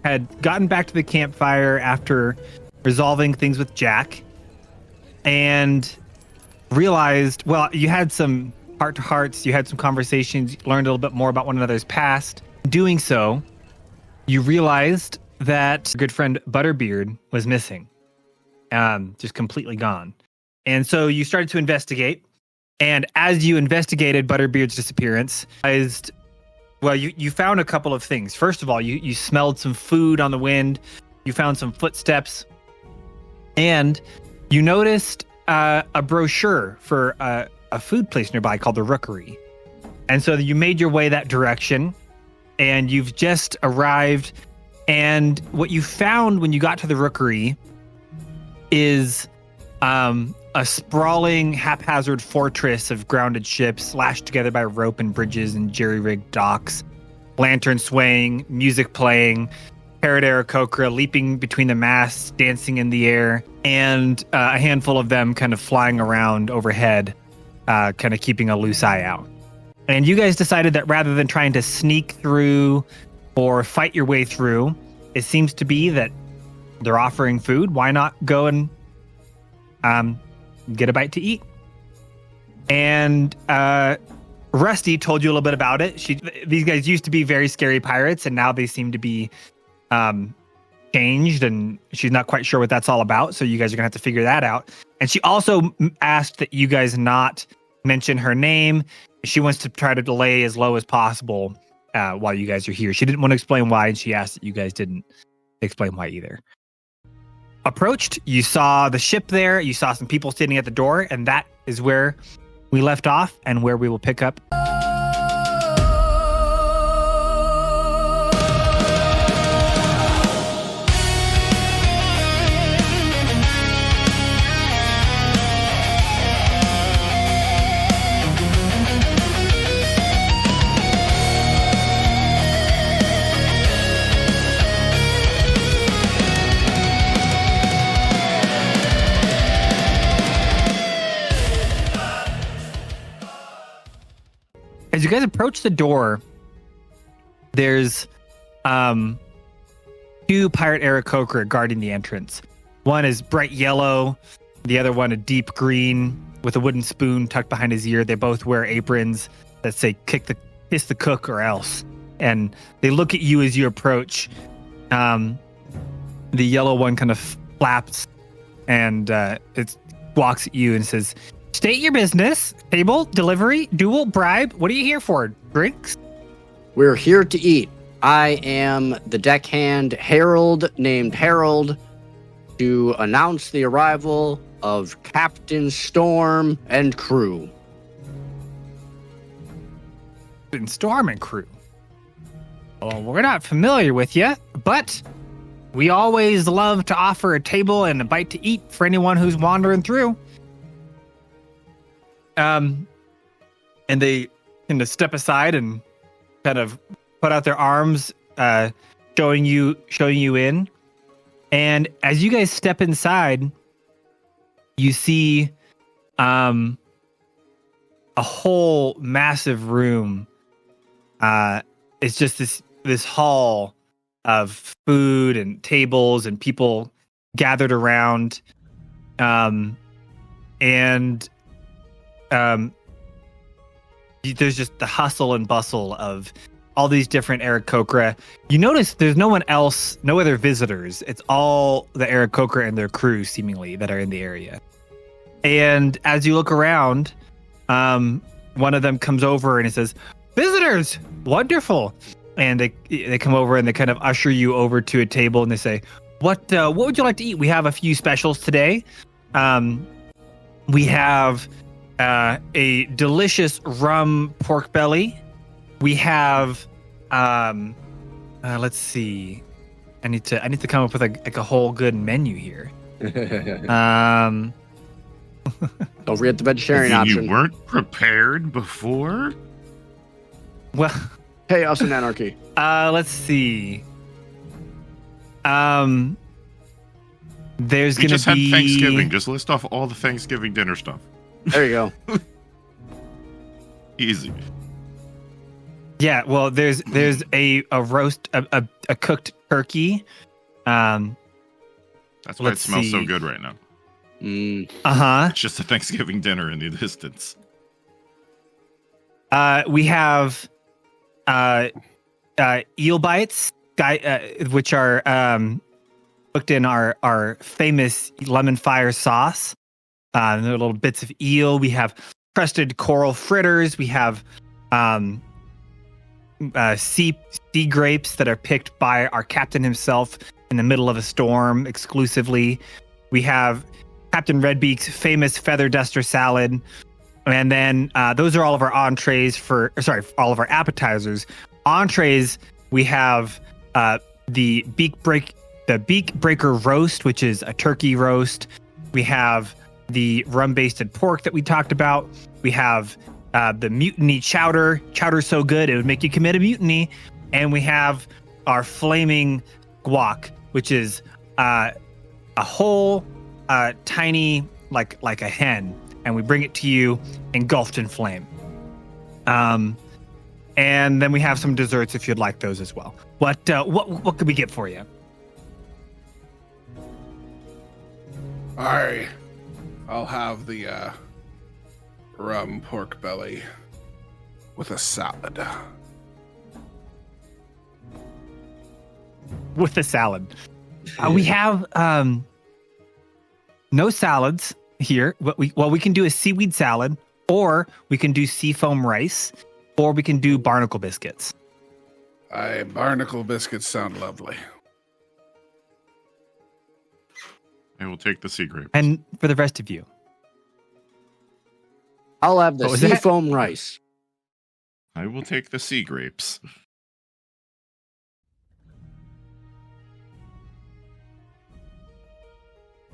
had gotten back to the campfire after resolving things with Jack and realized, well, you had some heart-to-hearts, you had some conversations, you learned a little bit more about one another's past. Doing so, you realized that your good friend Butterbeard was missing, just completely gone. And so you started to investigate. And as you investigated Butterbeard's disappearance, you found a couple of things. First of all, you smelled some food on the wind. You found some footsteps. And you noticed a brochure for a food place nearby called the Rookery. And so you made your way that direction. And you've just arrived. And what you found when you got to the Rookery is a sprawling, haphazard fortress of grounded ships lashed together by rope and bridges and jerry-rigged docks, lanterns swaying, music playing, parrot Aarakocra leaping between the masts, dancing in the air, and a handful of them kind of flying around overhead, kind of keeping a loose eye out. And you guys decided that rather than trying to sneak through or fight your way through, it seems to be that they're offering food. Why not go and get a bite to eat? And Rusty told you a little bit about it. These guys used to be very scary pirates, and now they seem to be changed, and she's not quite sure what that's all about. So you guys are gonna have to figure that out. And she also asked that you guys not mention her name. She wants to try to delay as low as possible while you guys are here. She didn't want to explain why, and she asked that you guys didn't explain why either. Approached, you saw the ship there, you saw some people standing at the door, and that is where we left off and where we will pick up. As you guys approach the door, there's two pirate Aarakocra guarding the entrance. One is bright yellow, the other one a deep green with a wooden spoon tucked behind his ear. They both wear aprons that say kiss the cook or else. And they look at you as you approach. The yellow one kind of flaps and it walks at you and says, "State your business. Table, delivery, duel, bribe. What are you here for? Drinks?" "We're here to eat. I am the deckhand herald named Harold to announce the arrival of Captain Storm and crew." Captain Storm and crew? Well, we're not familiar with you, but we always love to offer a table and a bite to eat for anyone who's wandering through. And they kind of step aside and kind of put out their arms, showing you in. And as you guys step inside, you see a whole massive room. It's just this hall of food and tables and people gathered around. There's just the hustle and bustle of all these different Aarakocra. You notice there's no one else, no other visitors. It's all the Aarakocra and their crew, seemingly, that are in the area. And as you look around, one of them comes over and he says, "Visitors! Wonderful!" And they come over and they kind of usher you over to a table and they say, What would you like to eat? We have a few specials today. We have a delicious rum pork belly. We have let's see. I need to come up with a whole good menu here. Don't forget the vegetarian option. You weren't prepared before? Well, Chaos and anarchy. Let's see. There's We gonna just be had Thanksgiving. Just list off all the Thanksgiving dinner stuff. There you go. Easy. Yeah, well, there's a roast, a cooked turkey. That's why it Let's smells so see. good right now. Uh-huh. It's just a Thanksgiving dinner in the distance. We have eel bites, which are cooked in our famous lemon fire sauce. They're little bits of eel. We have crusted coral fritters. We have sea grapes that are picked by our captain himself in the middle of a storm exclusively. We have Captain Redbeak's famous feather duster salad. And then those are all of our entrees all of our appetizers. Entrees, we have the beak breaker roast, which is a turkey roast. We have the rum-basted pork that we talked about. We have the mutiny chowder. Chowder's so good it would make you commit a mutiny. And we have our flaming guac, which is a whole tiny like a hen, and we bring it to you engulfed in flame. And then we have some desserts if you'd like those as well. What could we get for you? I'll have the rum pork belly with a salad. With the salad. We have no salads here. We can do a seaweed salad, or we can do seafoam rice, or we can do barnacle biscuits. Barnacle biscuits sound lovely. I will take the sea grape. And for the rest of you, I'll have the What was that? seafoam rice. I will take the sea grapes.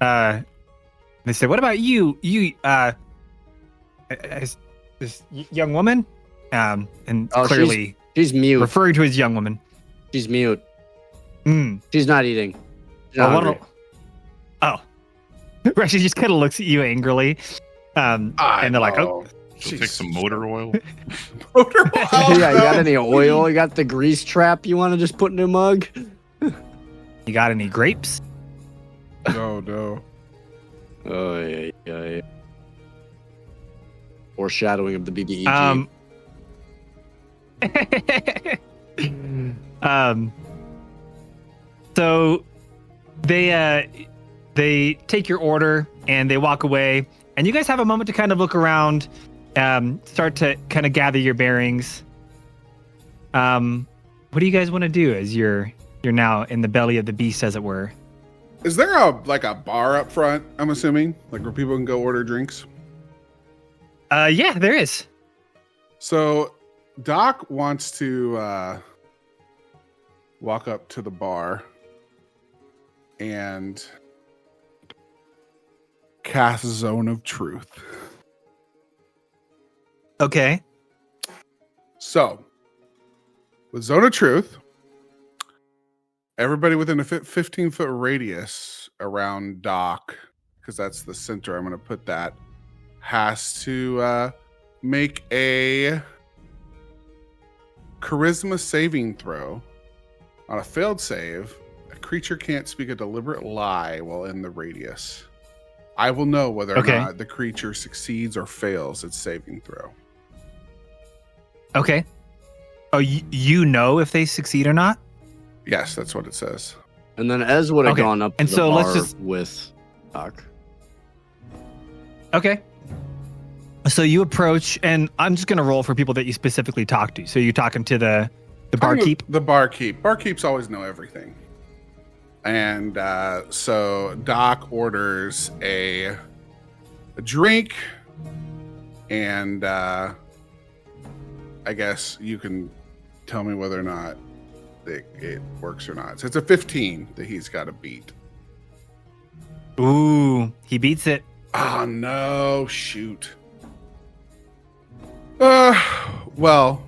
they say, "What about you? As this young woman?" And Oh, clearly She's mute. referring to his young woman. She's mute. Mm. She's not eating. She's Oh, not what hungry. Right, she just kind of looks at you angrily, and they're like, "Oh, She'll take some motor oil. Motor oil. Yeah, you got any oil? You got the grease trap you want to just put in a mug? you got any grapes?" No. Oh, yeah. Foreshadowing of the BBEG. So they take your order and they walk away, and you guys have a moment to kind of look around, start to kind of gather your bearings. What do you guys want to do as you're now in the belly of the beast, as it were? Is there a bar up front, I'm assuming? Like where people can go order drinks? Yeah, there is. So Doc wants to walk up to the bar and cast Zone of Truth. Okay. So, with Zone of Truth, everybody within a 15-foot radius around Doc, because that's the center I'm going to put that, has to make a charisma saving throw. On a failed save, a creature can't speak a deliberate lie while in the radius. I will know whether or not the creature succeeds or fails its saving throw. Okay. Oh, you know if they succeed or not? Yes, that's what it says. And then Ez would have Okay. gone up to And the so bar let's just- with Doc. Okay. So you approach, and I'm just going to roll for people that you specifically talk to. So you're talking to the barkeep? The barkeep. Barkeeps always know everything. And so Doc orders a drink, and I guess you can tell me whether or not it works or not. So it's a 15 that he's got to beat. Ooh, he beats it. Oh, no. Shoot. Well,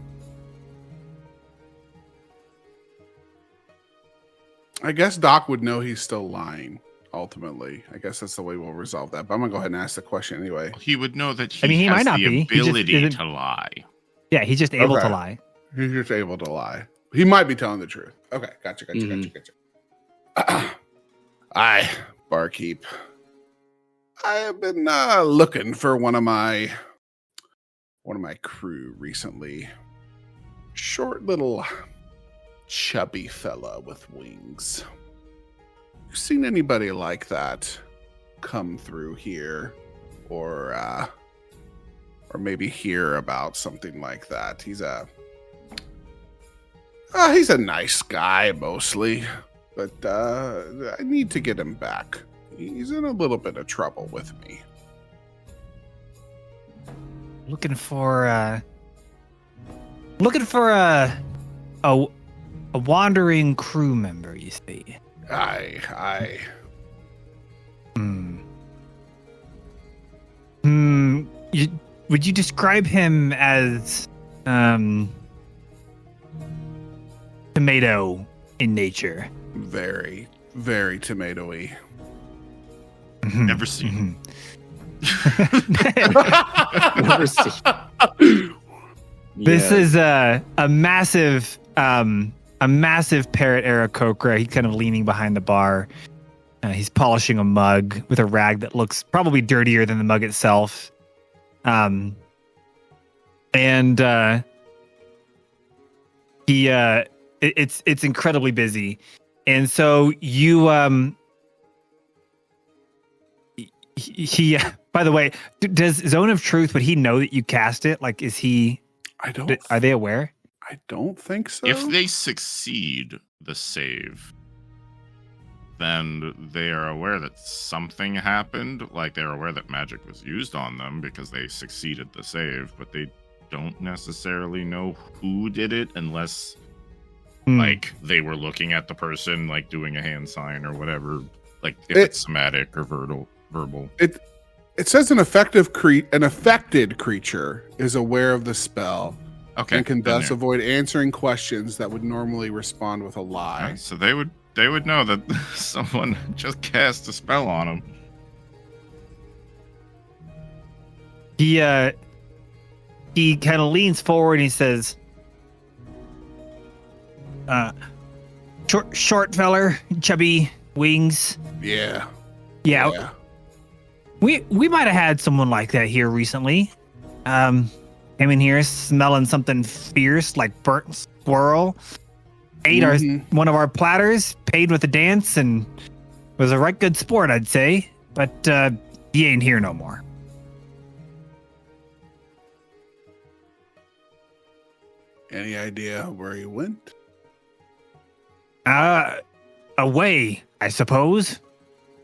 I guess Doc would know he's still lying, ultimately. I guess that's the way we'll resolve that. But I'm going to go ahead and ask the question anyway. He would know that he, I mean, he has might not the be. He just ability isn't- to lie. Yeah, he's just able Okay. to lie. He's just able to lie. He might be telling the truth. Okay, gotcha. Aye, barkeep. I have been looking for one of my crew recently. Short little chubby fella with wings. You seen anybody like that come through here, or maybe hear about something like that? He's a nice guy mostly, but I need to get him back. He's in a little bit of trouble with me. Looking for a wandering crew member, you see. Aye. Would you describe him as tomato in nature? Very, very tomatoey. Never seen. Never seen. This Yeah. is a massive parrot Aarakocra. He's kind of leaning behind the bar. He's polishing a mug with a rag that looks probably dirtier than the mug itself. It's incredibly busy, and so you he by the way, does Zone of Truth, would he know that you cast it? Like, is he? Are they aware? I don't think so. If they succeed the save, then they are aware that something happened. Like, they're aware that magic was used on them because they succeeded the save, but they don't necessarily know who did it unless, like, they were looking at the person, like, doing a hand sign or whatever. Like, if it's somatic or verbal. It says an affected creature is aware of the spell. Okay. And can then thus avoid answering questions that would normally respond with a lie. Right, so they would know that someone just cast a spell on them. He kind of leans forward and he says, short feller, chubby wings. Yeah. We might have had someone like that here recently. Came in here smelling something fierce like burnt squirrel. Ate one of our platters, paid with a dance, and was a right good sport, I'd say. But he ain't here no more. Any idea where he went? Away, I suppose.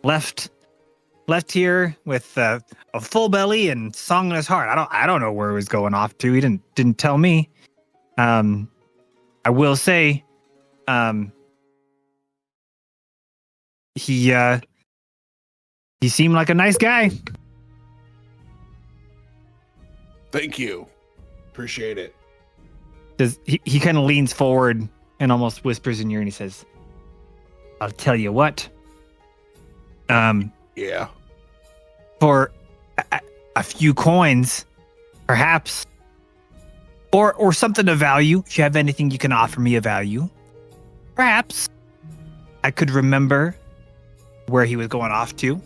Left here with a full belly and song in his heart. I don't know where he was going off to. He didn't tell me. I will say, he seemed like a nice guy. Thank you. Appreciate it. He kind of leans forward and almost whispers in your ear and he says, I'll tell you what. Yeah. For a few coins, perhaps, or something of value, if you have anything you can offer me of value, perhaps I could remember where he was going off to.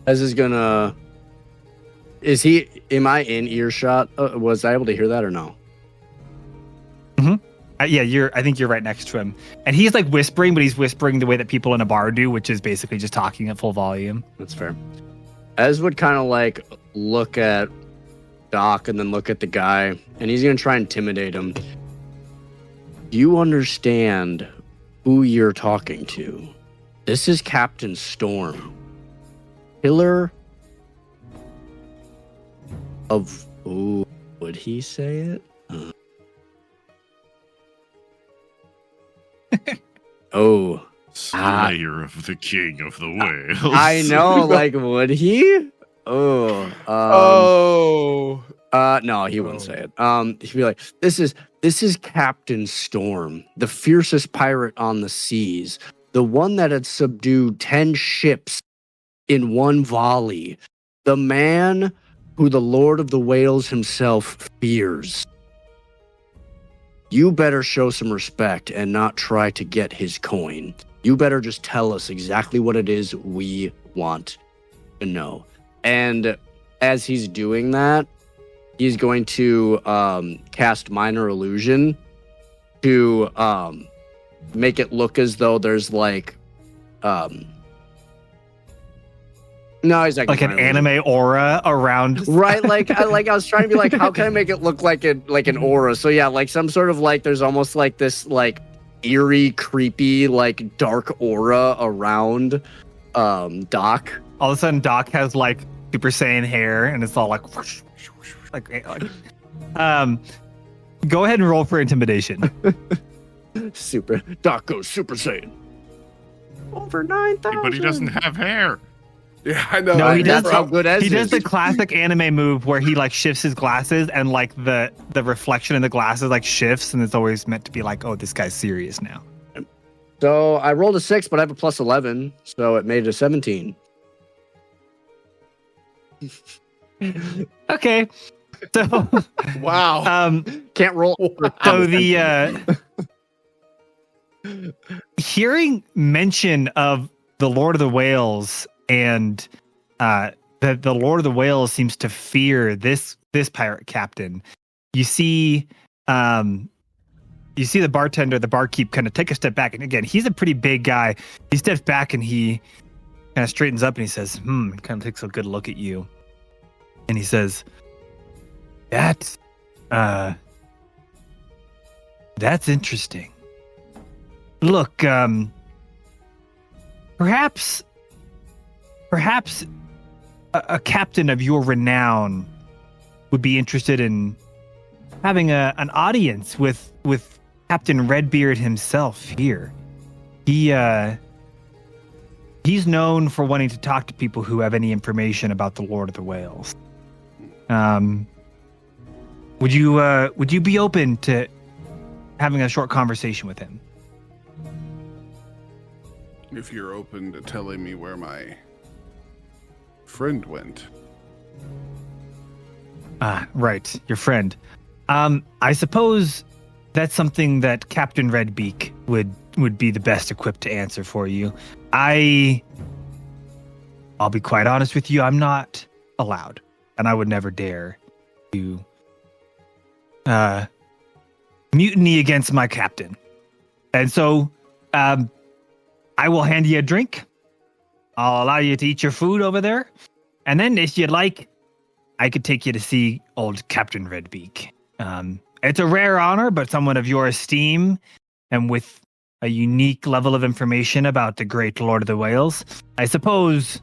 Ez is gonna. Is he? Am I in earshot? Was I able to hear that or no? Yeah, I think you're right next to him, and he's like whispering, but he's whispering the way that people in a bar do, which is basically just talking at full volume. That's fair. Ez would kind of like look at Doc and then look at the guy, and he's gonna try and intimidate him. Do you understand who you're talking to? This is Captain Storm, pillar of. Ooh, would he say it? Oh, Slayer of the King of the Whales. I know. Like, would he? Oh. No, he wouldn't say it. He'd be like, "This is Captain Storm, the fiercest pirate on the seas, the one that had subdued 10 ships in one volley, the man who the Lord of the Whales himself fears. You better show some respect and not try to get his coin. You better just tell us exactly what it is we want to know. And as he's doing that, he's going to cast Minor Illusion to make it look as though there's like no, he's like an anime aura around. Right, like I was trying to be like, how can I make it look like an aura? So yeah, like some sort of like there's almost like this like eerie, creepy, like dark aura around Doc. All of a sudden, Doc has like Super Saiyan hair, and it's all like go ahead and roll for intimidation. Doc goes Super Saiyan. Over 9,000. But he doesn't have hair. Yeah, I know. No, he does. How good as He does the classic anime move where he like shifts his glasses, and like the reflection in the glasses like shifts, and it's always meant to be like, oh, this guy's serious now. So I rolled a 6, but I have a plus 11, so it made it a 17. Okay, so Wow. Can't roll. so the hearing mention of the Lord of the Whales and that the Lord of the Whales seems to fear this pirate captain. You see the bartender, the barkeep, kind of take a step back, and again, he's a pretty big guy. He steps back and he kind of straightens up and he says, kind of takes a good look at you, and he says, that's interesting. Look, perhaps a captain of your renown would be interested in having an audience with Captain Redbeard himself here. He's known for wanting to talk to people who have any information about the Lord of the Whales. Would you be open to having a short conversation with him? If you're open to telling me where my friend went. Right, your friend. I suppose that's something that Captain Redbeak would be the best equipped to answer for you. I'll be quite honest with you, I'm not allowed, and I would never dare to mutiny against my captain. And so I will hand you a drink. I'll allow you to eat your food over there. And then if you'd like, I could take you to see old Captain Redbeak. It's a rare honor, but someone of your esteem and with a unique level of information about the great Lord of the Whales, I suppose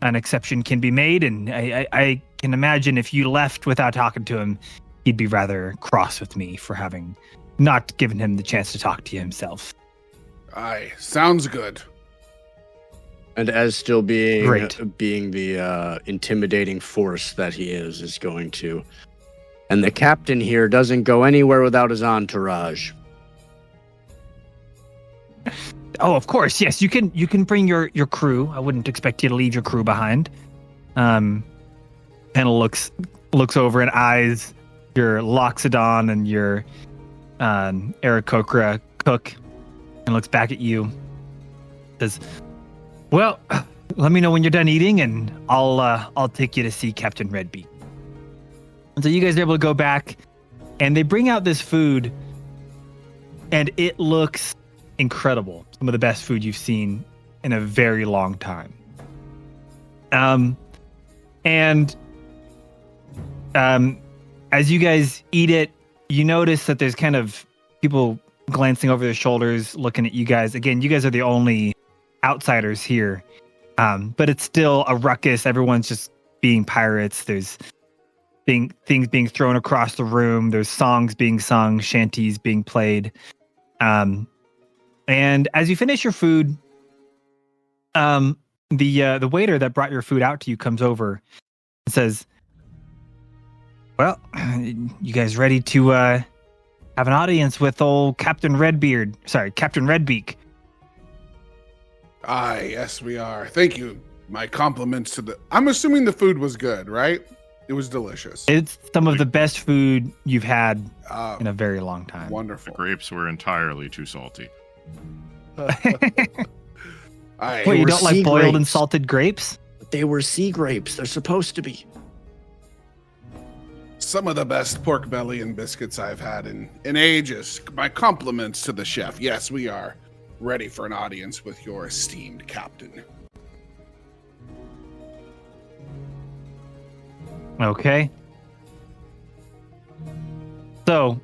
an exception can be made. And I can imagine if you left without talking to him, he'd be rather cross with me for having not given him the chance to talk to you himself. Aye, sounds good. And as still being Great. being the intimidating force that he is going to. And the captain here doesn't go anywhere without his entourage. Oh, of course, yes. You can bring your crew. I wouldn't expect you to leave your crew behind. Panel looks over and eyes your Loxodon and your Aarakocra cook, and looks back at you. Says, "Well, let me know when you're done eating, and I'll take you to see Captain Redbeak." And so you guys are able to go back, and they bring out this food, and it looks incredible. Some of the best food you've seen in a very long time. As you guys eat it, you notice that there's kind of people glancing over their shoulders, looking at you guys. Again, you guys are the only outsiders here, but it's still a ruckus. Everyone's just being pirates. There's things being thrown across the room. There's songs being sung, shanties being played. And as you finish your food, the waiter that brought your food out to you comes over and says, "Well, you guys ready to have an audience with old Captain Redbeard? Sorry, Captain Redbeak." Aye, yes, we are. Thank you. My compliments to the... I'm assuming the food was good, right? It was delicious. It's some of the best food you've had in a very long time. The Wonderful. grapes were entirely too salty. Wait, They you were don't like sea boiled and grapes. salted grapes? They were sea grapes. They're supposed to be. Some of the best pork belly and biscuits I've had in ages. My compliments to the chef. Yes, we are ready for an audience with your esteemed captain. Okay. So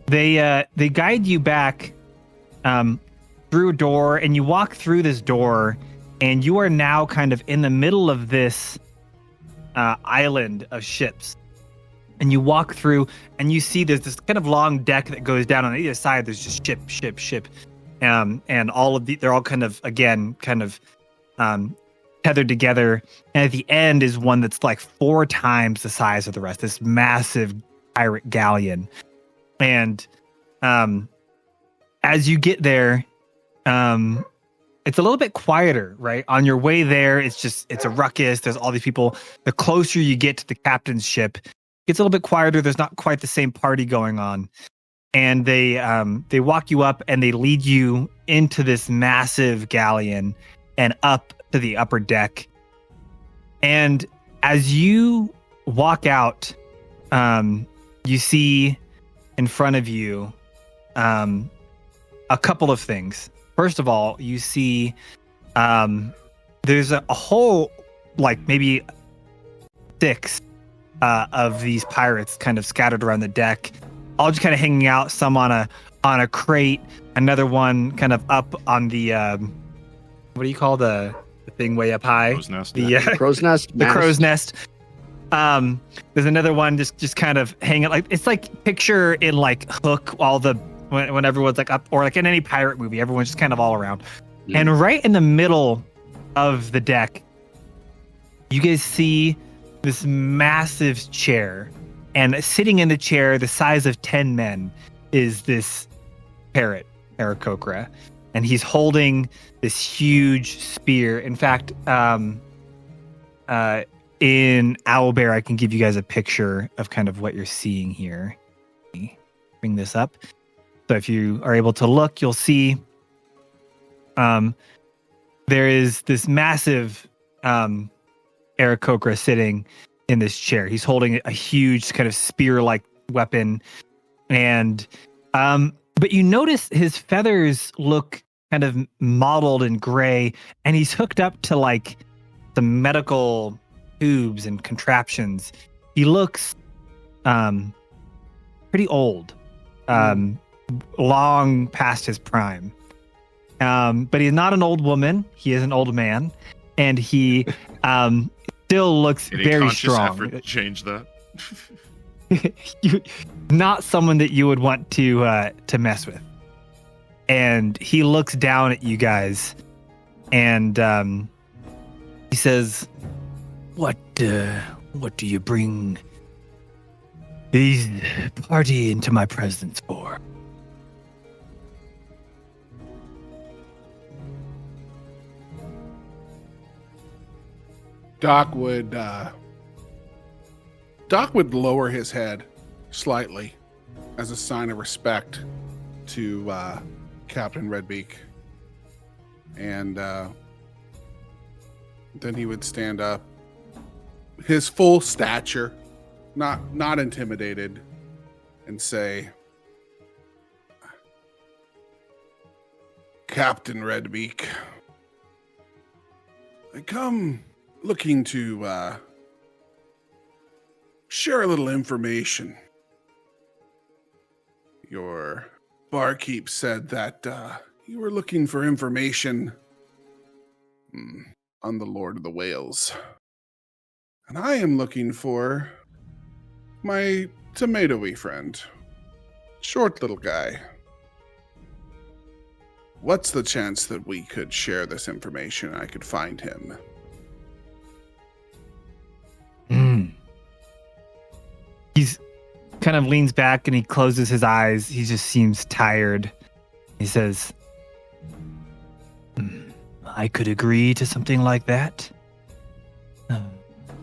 they guide you back through a door, and you walk through this door, and you are now kind of in the middle of this island of ships. And you walk through, and you see there's this kind of long deck that goes down on either side. There's just ship, and all of they're all kind of tethered together. And at the end is one that's like 4 times the size of the rest. This massive pirate galleon. And as you get there, it's a little bit quieter, right? On your way there, it's a ruckus. There's all these people. The closer you get to the captain's ship, it gets a little bit quieter. There's not quite the same party going on. And they walk you up, and they lead you into this massive galleon and up to the upper deck. And as you walk out, you see in front of you a couple of things. First of all, you see there's a whole, like maybe 6 of these pirates kind of scattered around the deck, all just kind of hanging out. Some on a crate, another one kind of up on the what do you call the thing way up high? Crow's nest. The crow's nest. The crow's nest. There's another one just kind of hanging, like it's like picture in like Hook, when everyone's like up, or like in any pirate movie, everyone's just kind of all around. And right in the middle of the deck, you guys see this massive chair, and sitting in the chair, the size of 10 men, is this parrot, Aarakocra, and he's holding this huge spear. In fact, in Owlbear, I can give you guys a picture of kind of what you're seeing here. Bring this up. So if you are able to look, you'll see there is this massive Aarakocra sitting in this chair. He's holding a huge kind of spear-like weapon. And but you notice his feathers look kind of mottled and gray, and he's hooked up to like some medical tubes and contraptions. He looks pretty old, long past his prime. But he's not an old woman. He is an old man, and he still looks Any very conscious strong. effort to change that? Not someone that you would want to mess with. And he looks down at you guys, and he says, "What do you bring these party into my presence for?" Doc would lower his head slightly as a sign of respect to Captain Redbeak, and then he would stand up, his full stature, not intimidated, and say, "Captain Redbeak, I come looking to share a little information. Your barkeep said that you were looking for information on the Lord of the Whales. And I am looking for my tomatoey friend. Short little guy. What's the chance that we could share this information and I could find him?" He's kind of leans back and he closes his eyes. He just seems tired. He says, "I could agree to something like that.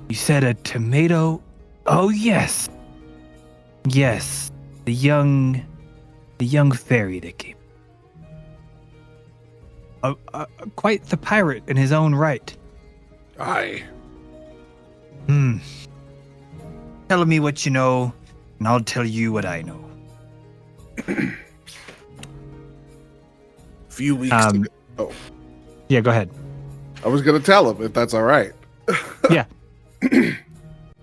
You said a tomato Oh, yes. Yes. The young fairy that came. Quite the pirate in his own right. Aye. Tell me what you know, and I'll tell you what I know. A few weeks ago. Oh, Yeah, go ahead. I was going to tell him if that's all right. Yeah.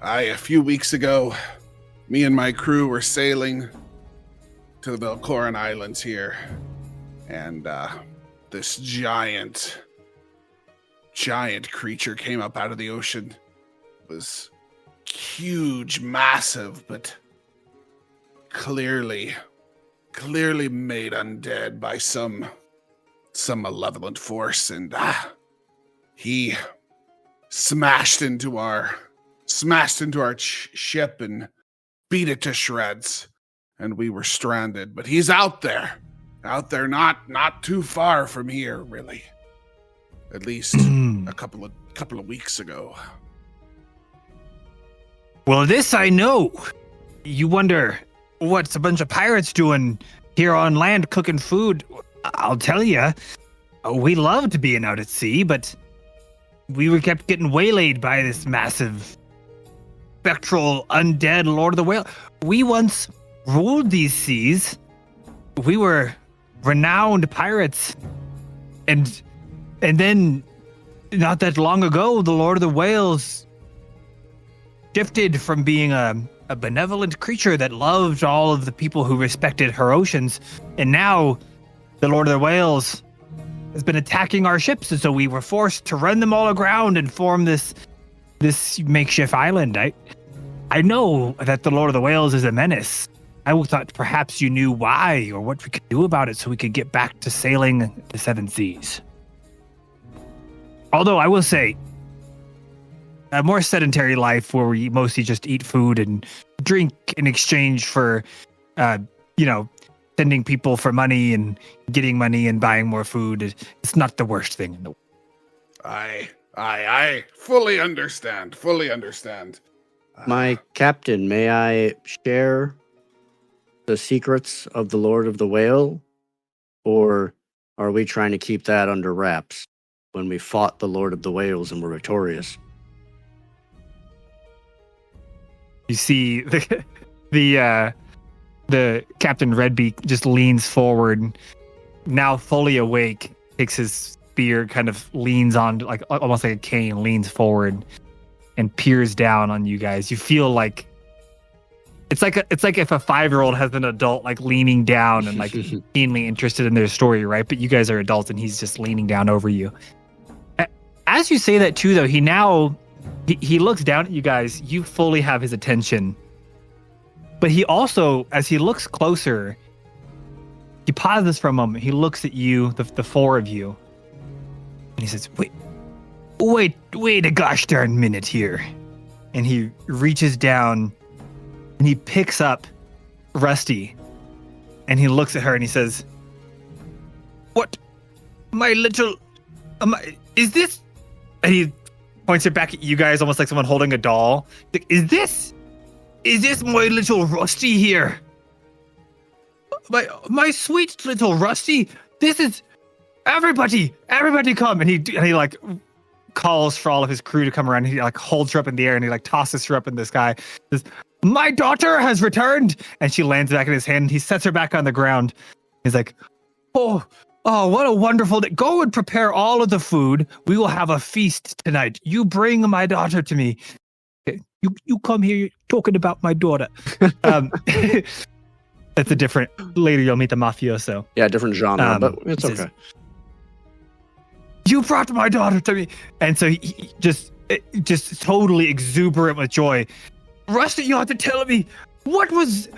A few weeks ago, me and my crew were sailing to the Belcoran Islands here, and this giant creature came up out of the ocean. It was huge, massive, but clearly made undead by some malevolent force, and he smashed into our ship and beat it to shreds, and we were stranded. But he's out there, not too far from here, really. At least a couple of weeks ago. Well, this I know. You wonder what's a bunch of pirates doing here on land cooking food? I'll tell you, we loved being out at sea, but we were kept getting waylaid by this massive spectral undead Lord of the Whale. We once ruled these seas. We were renowned pirates, and then not that long ago, the Lord of the Whales shifted from being a benevolent creature that loved all of the people who respected her oceans, and now the Lord of the Whales has been attacking our ships, and so we were forced to run them all aground and form this makeshift island. I know that the Lord of the Whales is a menace. I thought perhaps you knew why or what we could do about it so we could get back to sailing the seven seas. Although I will say, a more sedentary life where we mostly just eat food and drink in exchange for, sending people for money and getting money and buying more food. It's not the worst thing in the world. I fully understand. My captain, may I share the secrets of the Lord of the Whale? Or are we trying to keep that under wraps when we fought the Lord of the Whales and were victorious? You see the Captain Redbeak just leans forward, now fully awake, takes his spear, kind of leans on, like almost like a cane, leans forward and peers down on you guys. You feel like it's like if a 5-year-old has an adult like leaning down and like keenly interested in their story, right? But you guys are adults and he's just leaning down over you. As you say that too, though, he looks down at you guys. You fully have his attention. But he also, as he looks closer, he pauses for a moment. He looks at you, the four of you, and he says, wait a gosh darn minute here. And he reaches down and he picks up Rusty and he looks at her and he says, what? My little, is this? And he points it back at you guys almost like someone holding a doll. Like, Is this my little Rusty here? My sweet little Rusty? This is everybody come. And he like calls for all of his crew to come around. He like holds her up in the air and he like tosses her up in the sky. Says, my daughter has returned. And she lands back in his hand. He sets her back on the ground. He's like, oh, what a wonderful day. Go and prepare all of the food. We will have a feast tonight. You bring my daughter to me. You come here, you're talking about my daughter. That's a different, later you'll meet the mafioso. Yeah, different genre, but it's okay. You brought my daughter to me. And so he just totally exuberant with joy. Rusty, you have to tell me, what has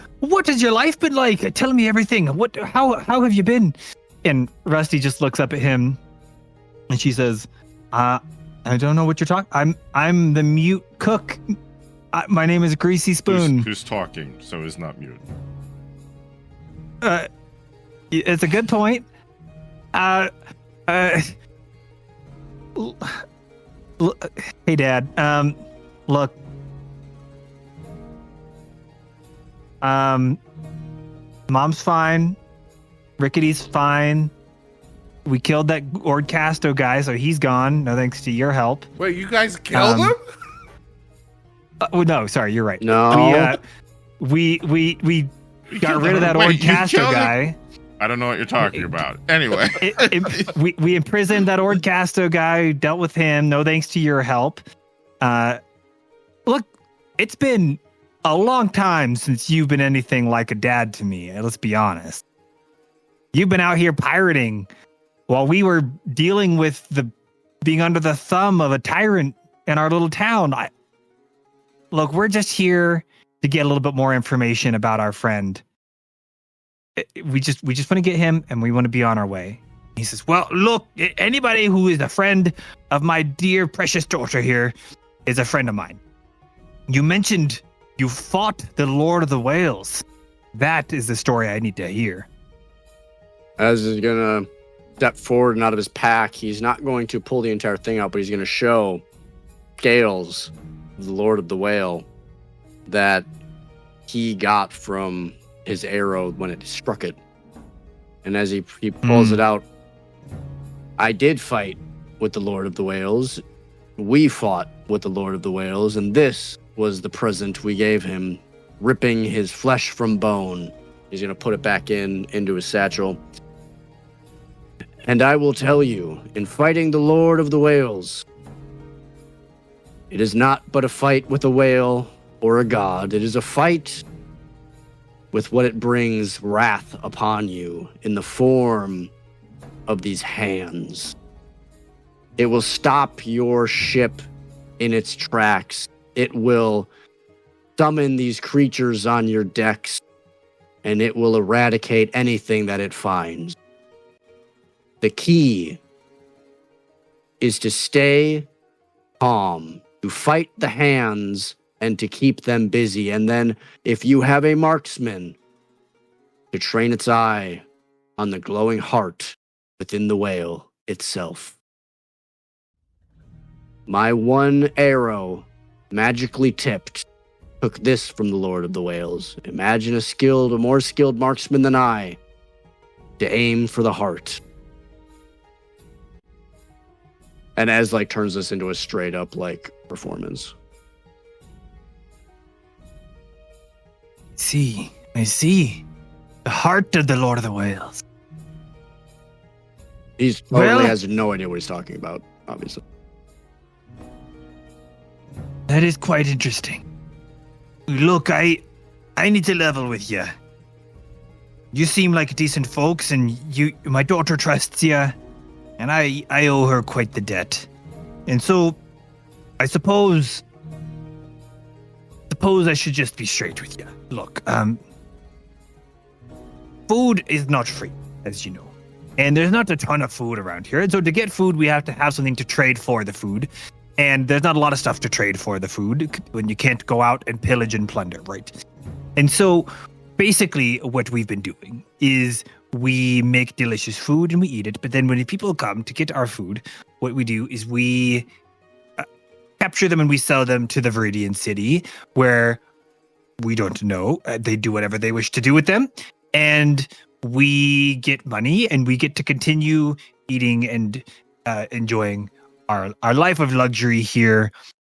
your life been like? Tell me everything. How have you been? And Rusty just looks up at him and she says, I don't know what you're talking. I'm the mute cook. My name is Greasy Spoon. Who's talking, so is not mute. It's a good point. Hey, Dad. Look, Mom's fine. Rickety's fine. We killed that Ordcasto guy, so he's gone. No thanks to your help. Wait, you guys killed him? Oh no, sorry, you're right. No. We got rid of that Wait, you Ordcasto killed him? guy. I don't know what you're talking about. Anyway. We imprisoned that Ordcasto guy, dealt with him. No thanks to your help. Look, it's been a long time since you've been anything like a dad to me. Let's be honest. You've been out here pirating while we were dealing with being under the thumb of a tyrant in our little town. Look, we're just here to get a little bit more information about our friend. We just want to get him, and we want to be on our way. He says, well, look, anybody who is a friend of my dear precious daughter here is a friend of mine. You mentioned you fought the Lord of the Whales. That is the story I need to hear. As he's going to step forward and out of his pack, he's not going to pull the entire thing out, but he's going to show scales of the Lord of the Whale that he got from his arrow when it struck it. And as he pulls it out, I did fight with the Lord of the Whales. We fought with the Lord of the Whales, and this was the present we gave him, ripping his flesh from bone. He's going to put it back into his satchel. And I will tell you, in fighting the Lord of the Whales, it is not but a fight with a whale or a god. It is a fight with what it brings wrath upon you in the form of these hands. It will stop your ship in its tracks. It will summon these creatures on your decks, and it will eradicate anything that it finds. The key is to stay calm, to fight the hands, and to keep them busy. And then, if you have a marksman, to train its eye on the glowing heart within the whale itself. My one arrow, magically tipped, took this from the Lord of the Whales. Imagine a more skilled marksman than I to aim for the heart. And Ez turns this into a straight up performance. I see. The heart of the Lord of the Whales. He totally has no idea what he's talking about, obviously. That is quite interesting. Look, I need to level with you. You seem like decent folks, and my daughter trusts you, and I owe her quite the debt. And so, I suppose I should just be straight with you. Look, food is not free, as you know. And there's not a ton of food around here. And so to get food, we have to have something to trade for the food. And there's not a lot of stuff to trade for the food when you can't go out and pillage and plunder, right? And so basically what we've been doing is we make delicious food and we eat it. But then when people come to get our food, what we do is we capture them and we sell them to the Viridian City, where we don't know. They do whatever they wish to do with them. And we get money and we get to continue eating and enjoying our life of luxury here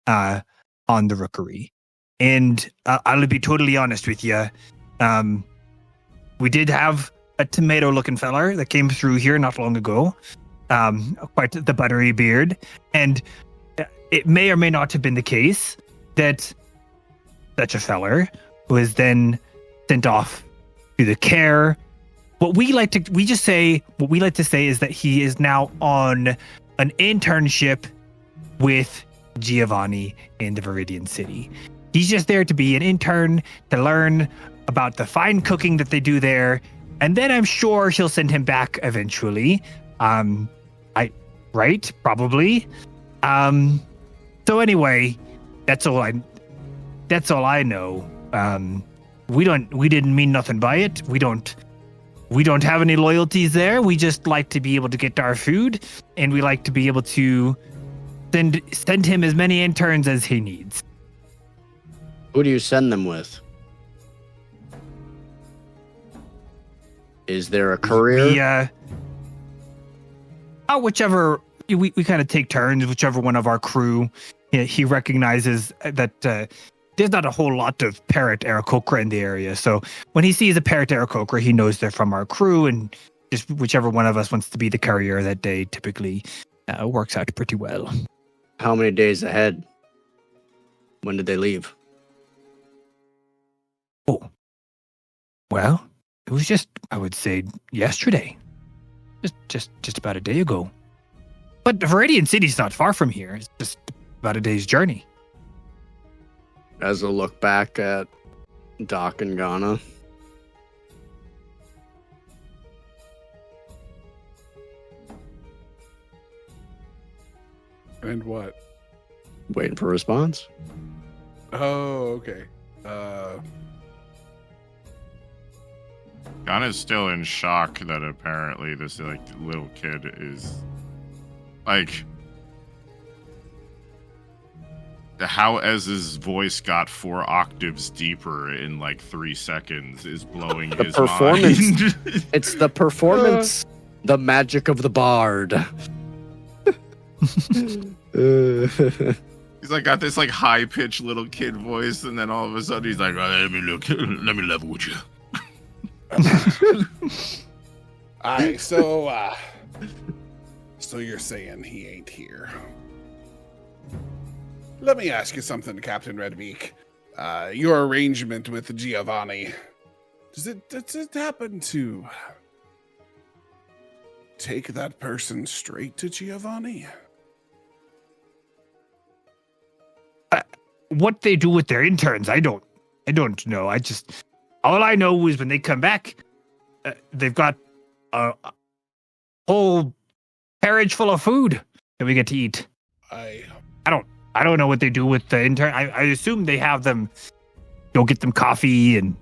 on the Rookery. And I'll be totally honest with you. We did have a tomato-looking feller that came through here not long ago. Quite the buttery beard. And it may or may not have been the case that such a feller was then sent off to the care. What we like to say is that he is now on an internship with Giovanni in the Viridian City. He's just there to be an intern, to learn about the fine cooking that they do there, and then I'm sure she'll send him back eventually. Probably. So anyway, that's all I know. We didn't mean nothing by it. We don't have any loyalties there. We just like to be able to get our food, and we like to be able to send him as many interns as he needs. Who do you send them with? Is there a courier? Whichever we kind of take turns. Whichever one of our crew, he recognizes that there's not a whole lot of parrot Aarakocra in the area. So when he sees a parrot Aarakocra, he knows they're from our crew, and just whichever one of us wants to be the courier that day typically works out pretty well. How many days ahead? When did they leave? Oh, well, it was just, I would say, yesterday. Just about a day ago. But Viridian City's not far from here. It's just about a day's journey. As a look back at Doc and Ganna. And what? Waiting for a response. Oh, okay. Ganna's still in shock that apparently this like little kid is like how Ez's voice got 4 octaves deeper in like 3 seconds is blowing his performance. mind. It's the performance, the magic of the bard. He's like got this like high pitched little kid voice, and then all of a sudden he's like, let me level with you. Alright, so you're saying he ain't here. Let me ask you something, Captain Redbeak. Your arrangement with Giovanni, does it happen to take that person straight to Giovanni? What they do with their interns, I don't know. All I know is when they come back, they've got a whole carriage full of food that we get to eat. I don't know what they do with the intern. I assume they have them go get them coffee and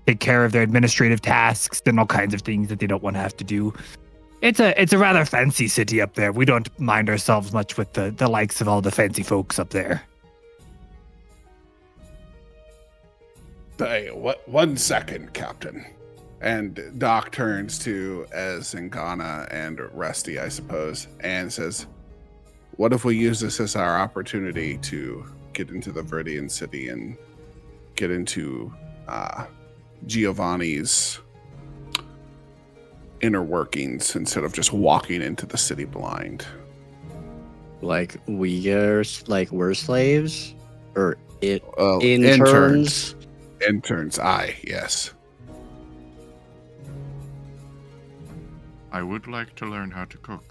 take care of their administrative tasks and all kinds of things that they don't want to have to do. It's a rather fancy city up there. We don't mind ourselves much with the likes of all the fancy folks up there. Hey, what? 1 second, Captain. And Doc turns to Ez and Ganna and Rusty, I suppose, and says, what if we use this as our opportunity to get into the Viridian City and get into Giovanni's inner workings instead of just walking into the city blind? Like we're slaves? Or interns? Interns, yes. I would like to learn how to cook.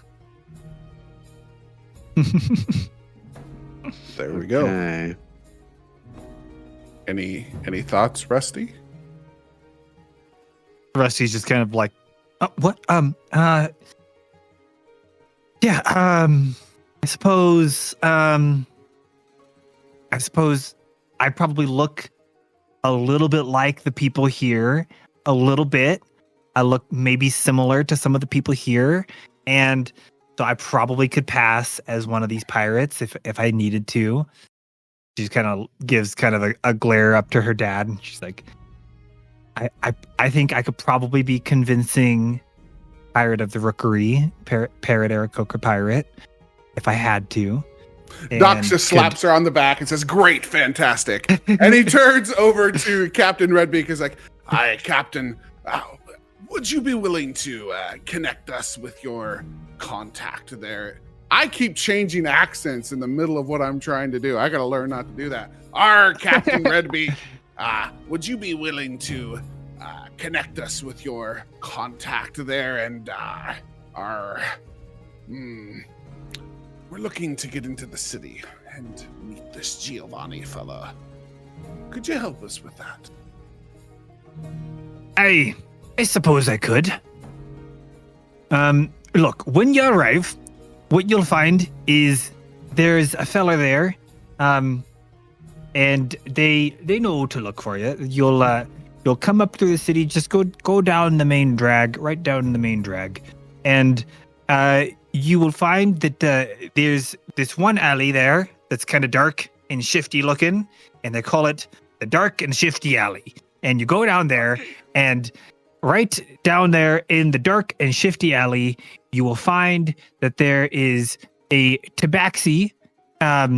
There we go. Okay. Any thoughts, Rusty? Rusty's just kind of like, what? Yeah. I suppose I probably look a little bit like the people here, a little bit. I look maybe similar to some of the people here, and so I probably could pass as one of these pirates if I needed to. She just kind of gives kind of a glare up to her dad, and she's like, I think I could probably be convincing Pirate of the Rookery, Parrot Aarakocra pirate, if I had to. Doc just slaps her on the back and says, great, fantastic. And he turns over to Captain Redbeak and is like, hi, Captain. Would you be willing to connect us with your contact there? I keep changing accents in the middle of what I'm trying to do. I got to learn not to do that. Captain Redbeak, would you be willing to connect us with your contact there? And we're looking to get into the city and meet this Giovanni fella. Could you help us with that? I suppose I could. Look, when you arrive, what you'll find is there's a fella there, and they know to look for you. You'll come up through the city, just go down the main drag, right down the main drag, and you will find that there's this one alley there that's kind of dark and shifty looking, and they call it the Dark and Shifty Alley. And you go down there, and right down there in the dark and shifty alley, you will find that there is a tabaxi, a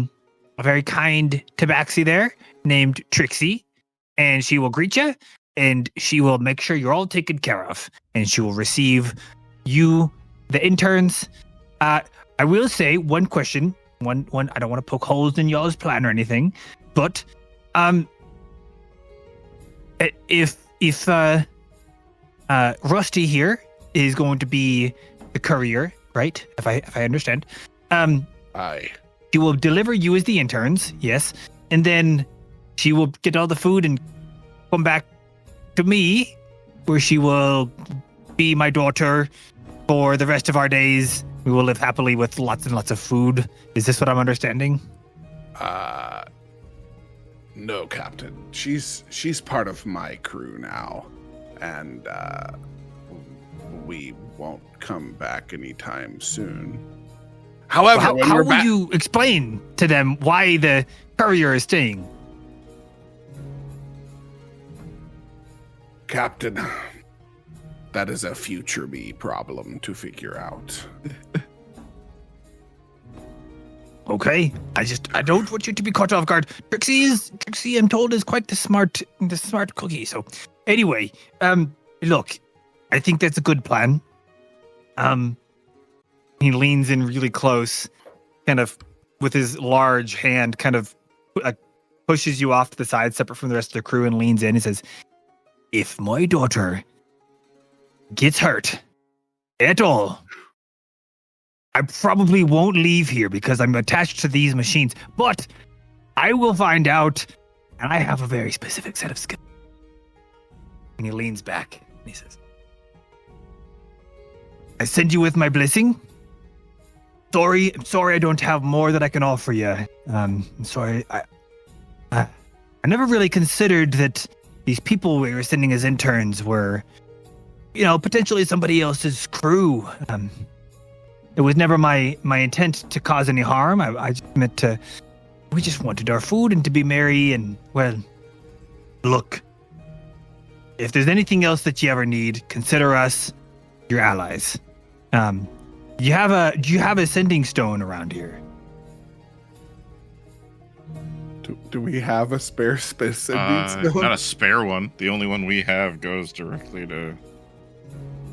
very kind tabaxi there named Trixie, and she will greet you and she will make sure you're all taken care of, and she will receive you, the interns. I will say one question. One. I don't want to poke holes in y'all's plan or anything, but if Rusty here is going to be the courier, right? If I understand, Aye. she will deliver you as the interns, yes, and then she will get all the food and come back to me, where she will be my daughter for the rest of our days. We will live happily with lots and lots of food. Is this what I'm understanding? No, Captain. She's part of my crew now, and we won't come back anytime soon. However, How will you explain to them why the courier is staying? Captain, that is a future me problem to figure out. Okay, I don't want you to be caught off guard. Trixie, I'm told, is quite the smart cookie. So, anyway, look, I think that's a good plan. He leans in really close, kind of with his large hand, kind of pushes you off to the side, separate from the rest of the crew, and leans in and says, "If my daughter gets hurt at all, I probably won't leave here because I'm attached to these machines, but I will find out, and I have a very specific set of skills." And he leans back and he says, "I send you with my blessing. I'm sorry I don't have more that I can offer you. I'm sorry. I never really considered that these people we were sending as interns were, potentially somebody else's crew. It was never my intent to cause any harm. I just meant to. We just wanted our food and to be merry. And well, look, if there's anything else that you ever need, consider us your allies. Do you have a sending stone around here?" Do we have a spare sending stone? Not a spare one. The only one we have goes directly to.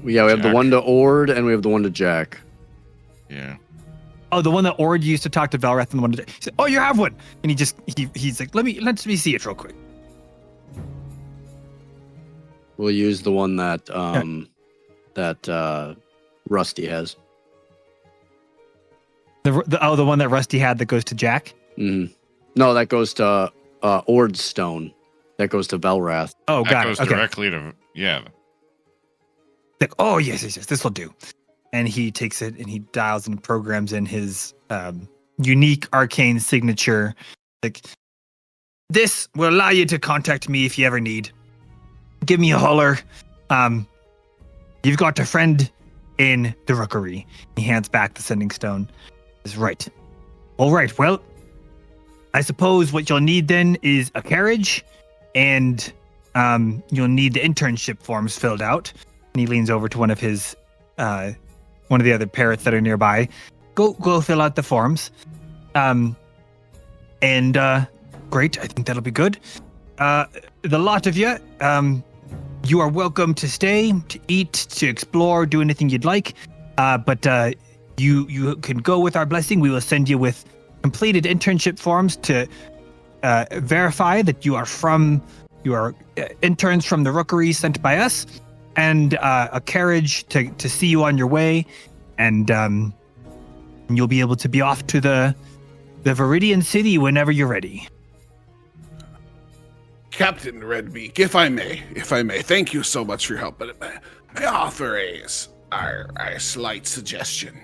Yeah, we have the Jack. one to Ord and we have the one to Jack. Yeah. Oh, the one that Ord used to talk to Velrath, and the one that he said, "Oh, you have one," and he's like, "Let me see it real quick." We'll use the one that Rusty has. The one that Rusty had that goes to Jack. Mm-hmm. No, that goes to Ord's stone. That goes to Velrath. Oh, That got goes it. Okay. directly to. Yeah. Like, oh yes, this will do. And he takes it and he dials and programs in his unique arcane signature. Like, this will allow you to contact me if you ever need. Give me a holler. You've got a friend in the rookery. He hands back the sending stone. Is right. All right. Well, I suppose what you'll need then is a carriage, and you'll need the internship forms filled out. And he leans over to one of his, one of the other parrots that are nearby. Go fill out the forms. And great. I think that'll be good. The lot of you, you are welcome to stay, to eat, to explore, do anything you'd like. But you can go with our blessing. We will send you with completed internship forms to verify that you are interns from the rookery sent by us, and a carriage to see you on your way, and you'll be able to be off to the Viridian City whenever you're ready. Captain Redbeak, if I may, thank you so much for your help, but may I offer a slight suggestion?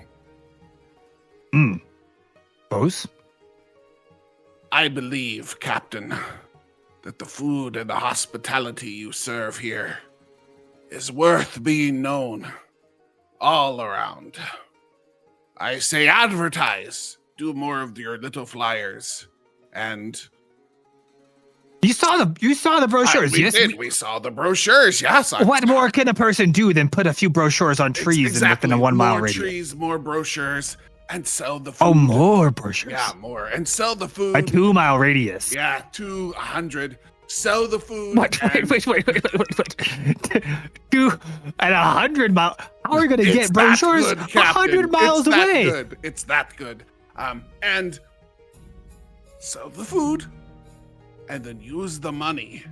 Suppose? I believe, Captain, that the food and the hospitality you serve here is worth being known all around. I say advertise, do more of your little flyers, and You saw the brochures, we yes? did. We saw the brochures. Yes. What more can a person do than put a few brochures on trees and within a 1 mile more radius? trees, more brochures, and sell the food. Oh, more brochures. Yeah, more. And sell the food. A 2 mile radius. Yeah, 200. Sell the food. What? and- Wait. 2 and 100 miles. How are we going to get brochures 100 miles away? It's that good. And sell the food, and then use the money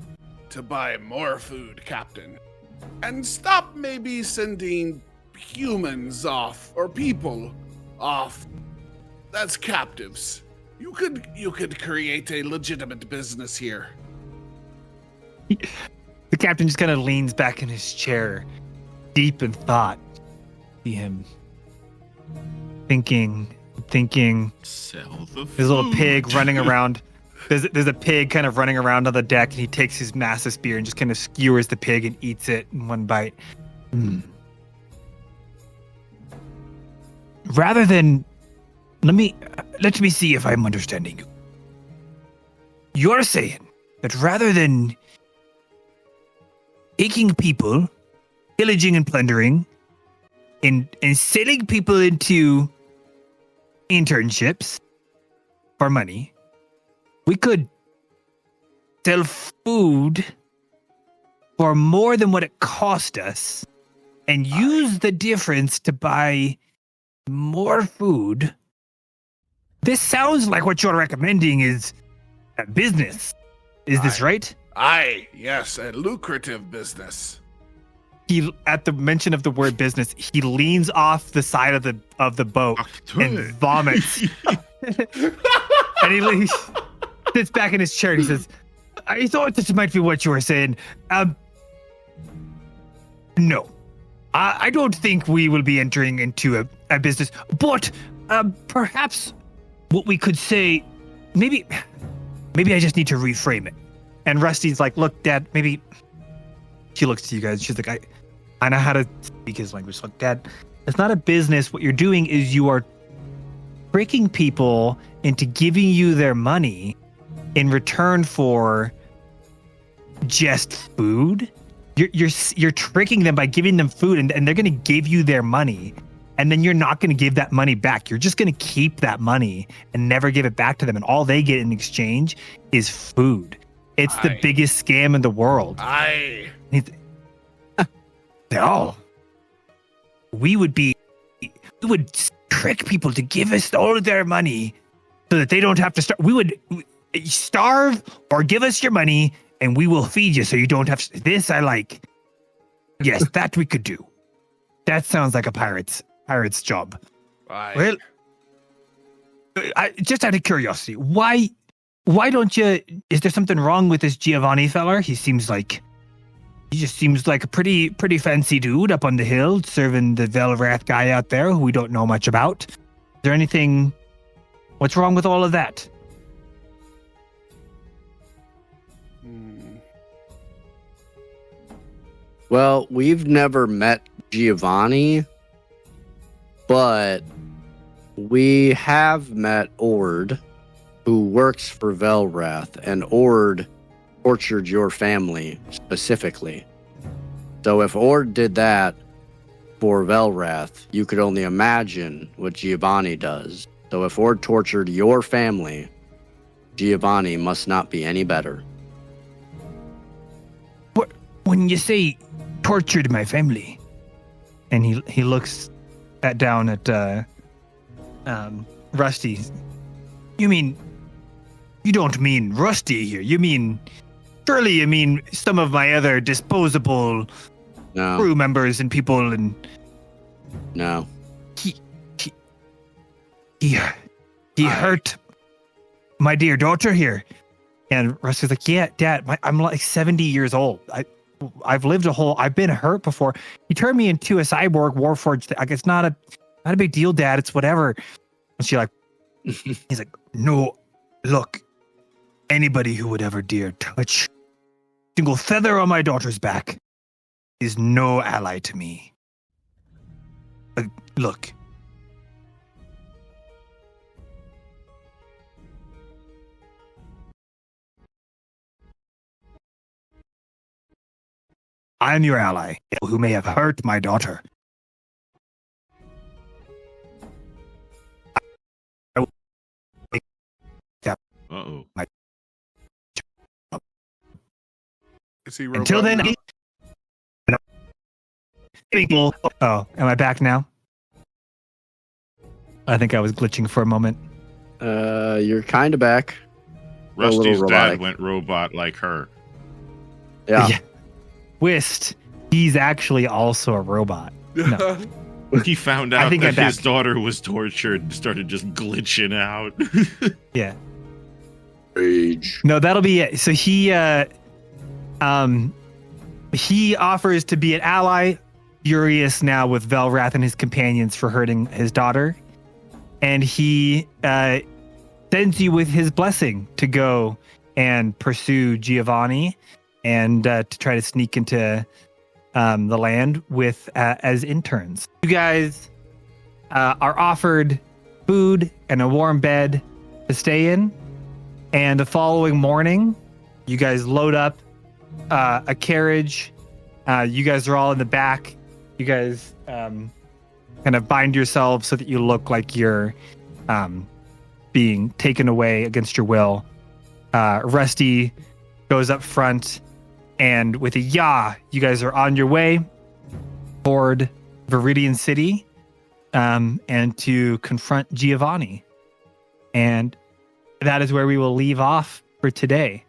to buy more food, Captain. And stop maybe sending humans off or people off as captives. You could create a legitimate business here. The captain just kind of leans back in his chair, deep in thought. See him thinking. Sell the food. There's a little pig running around. There's a pig kind of running around on the deck, and he takes his massive spear and just kind of skewers the pig and eats it in one bite. Rather than, let me see if I'm understanding you. You're saying that rather than taking people, pillaging and plundering, and selling people into internships for money, we could sell food for more than what it cost us and use the difference to buy more food. This sounds like what you're recommending is a business. Is this right? Aye, yes, a lucrative business. He, at the mention of the word business, he leans off the side of the boat and vomits. And he sits back in his chair and he says, I thought this might be what you were saying. No. I don't think we will be entering into a business, but perhaps what we could say, maybe I just need to reframe it. And Rusty's like, look, Dad, maybe. She looks to you guys. She's like, I know how to speak his language. Look, Dad, it's not a business. What you're doing is you are tricking people into giving you their money in return for just food. You're tricking them by giving them food, and they're going to give you their money, and then you're not going to give that money back. You're just going to keep that money and never give it back to them, and all they get in exchange is food. It's the biggest scam in the world. No. We would trick people to give us all of their money so that they don't have to starve. We would starve or give us your money and we will feed you so you don't have to. This I like. Yes, that we could do. That sounds like a pirate's job. Well, just out of curiosity, why don't you? Is there something wrong with this Giovanni feller? He just seems like a pretty fancy dude up on the hill, serving the Velrath guy out there who we don't know much about. Is there anything? What's wrong with all of that? Well, we've never met Giovanni, but we have met Ord, who works for Velrath, and Ord tortured your family specifically. So if Ord did that for Velrath, you could only imagine what Giovanni does. So if Ord tortured your family, Giovanni must not be any better. What, when you say tortured my family, and he looks down at Rusty, you don't mean Rusty here. Surely you mean some of my other disposable crew members and people and... No. He hurt my dear daughter here. And Rusty's like, yeah, Dad, I'm like 70 years old. I've been hurt before. He turned me into a cyborg warforged. Like, it's not a big deal, Dad. It's whatever. And he's like, no, look, anybody who would ever dare touch a single feather on my daughter's back is no ally to me. Look. I am your ally, who may have hurt my daughter. Uh-oh. Is he Until robot then, now? oh, am I back now? I think I was glitching for a moment. You're kind of back. A little Rusty's robotic. dad went robot like her. Yeah. Twist, he's actually also a robot. No. He found I out think that I'm his back. daughter was tortured and started just glitching out. Yeah. Rage. No, that'll be it. So he offers to be an ally, furious now with Velrath and his companions for hurting his daughter. And he sends you with his blessing to go and pursue Giovanni and to try to sneak into the land with as interns. You guys are offered food and a warm bed to stay in. And the following morning, you guys load up a carriage. You guys are all in the back. You guys kind of bind yourselves so that you look like you're being taken away against your will. Rusty goes up front, and with a yah, you guys are on your way toward Viridian City and to confront Giovanni. And that is where we will leave off for today.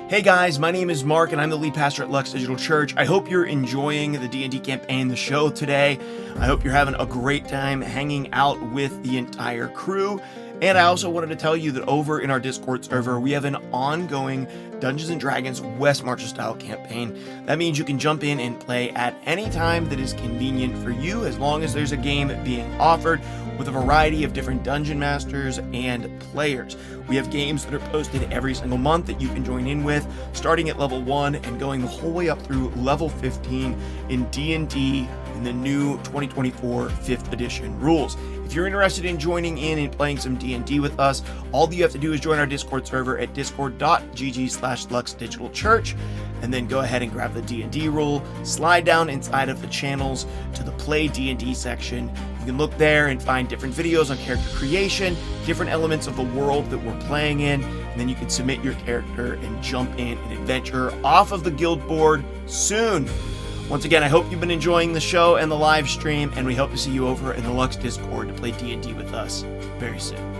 Hey guys, my name is Mark and I'm the lead pastor at Lux Digital Church. I hope you're enjoying the D&D campaign, the show today. I hope you're having a great time hanging out with the entire crew. And I also wanted to tell you that over in our Discord server, we have an ongoing Dungeons & Dragons West Marcher style campaign. That means you can jump in and play at any time that is convenient for you, as long as there's a game being offered with a variety of different dungeon masters and players. We have games that are posted every single month that you can join in with, starting at level 1 and going the whole way up through level 15 in D&D in the new 2024 5th edition rules. If you're interested in joining in and playing some D&D with us, all you have to do is join our Discord server at discord.gg/luxdigitalchurch, and then go ahead and grab the D&D rule, slide down inside of the channels to the Play D&D section. You can look there and find different videos on character creation, different elements of the world that we're playing in, and then you can submit your character and jump in and adventure off of the guild board soon. Once again, I hope you've been enjoying the show and the live stream, and we hope to see you over in the Lux Discord to play D&D with us very soon.